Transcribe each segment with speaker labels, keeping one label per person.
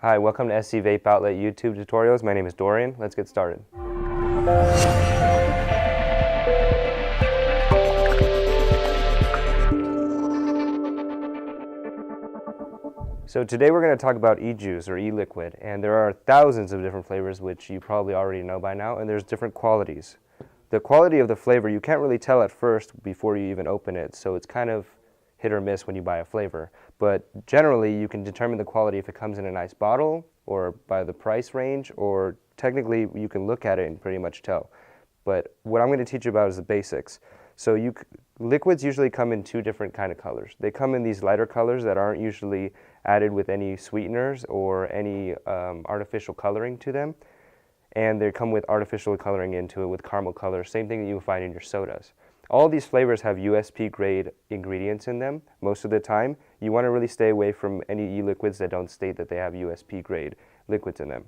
Speaker 1: Hi, welcome to SC Vape Outlet YouTube tutorials. My name is Dorian. Let's get started. So today we're going to talk about EJuice or e-liquid, and there are thousands of different flavors which you probably already know by now, and there's different qualities. The quality of the flavor you can't really tell at first before you even open it, so it's kind of hit or miss when you buy a flavor. But generally you can determine the quality if it comes in a nice bottle or by the price range, or technically you can look at it and pretty much tell. But what I'm going to teach you about is the basics. So liquids usually come in two different kind of colors. They come in these lighter colors that aren't usually added with any sweeteners or any artificial coloring to them. And they come with artificial coloring into it with caramel color, same thing that you would find in your sodas. All these flavors have USP grade ingredients in them most of the time. You want to really stay away from any e-liquids that don't state that they have USP grade liquids in them.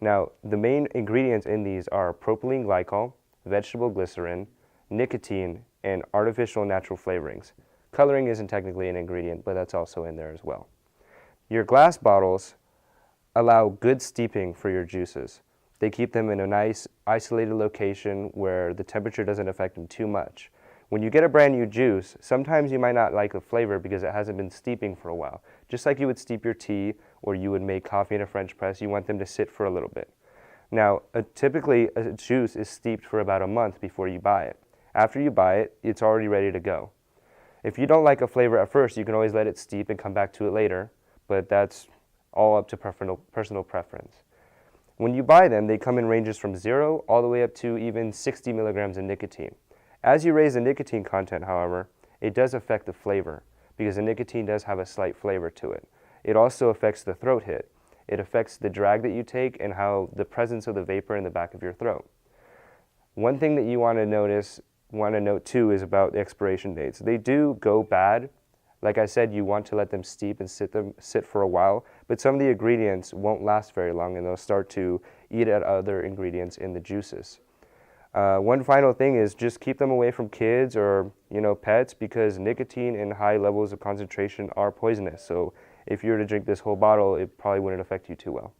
Speaker 1: Now, the main ingredients in these are propylene glycol, vegetable glycerin, nicotine, and artificial natural flavorings. Coloring isn't technically an ingredient, but that's also in there as well. Your glass bottles allow good steeping for your juices. They keep them in a nice isolated location where the temperature doesn't affect them too much. When you get a brand new juice, sometimes you might not like the flavor because it hasn't been steeping for a while. Just like you would steep your tea or you would make coffee in a French press, you want them to sit for a little bit. Now, typically a juice is steeped for about a month before you buy it. After you buy it, it's already ready to go. If you don't like a flavor at first, you can always let it steep and come back to it later, but that's all up to personal preference. When you buy them, they come in ranges from 0 all the way up to even 60 milligrams of nicotine. As you raise the nicotine content, however, it does affect the flavor because the nicotine does have a slight flavor to it. It also affects the throat hit. It affects the drag that you take and how the presence of the vapor in the back of your throat. One thing that you want to note too is about the expiration dates. They do go bad. Like I said, you want to let them steep and sit for a while, but some of the ingredients won't last very long and they'll start to eat at other ingredients in the juices. One final thing is just keep them away from kids or pets because nicotine and high levels of concentration are poisonous. So if you were to drink this whole bottle, it probably wouldn't affect you too well.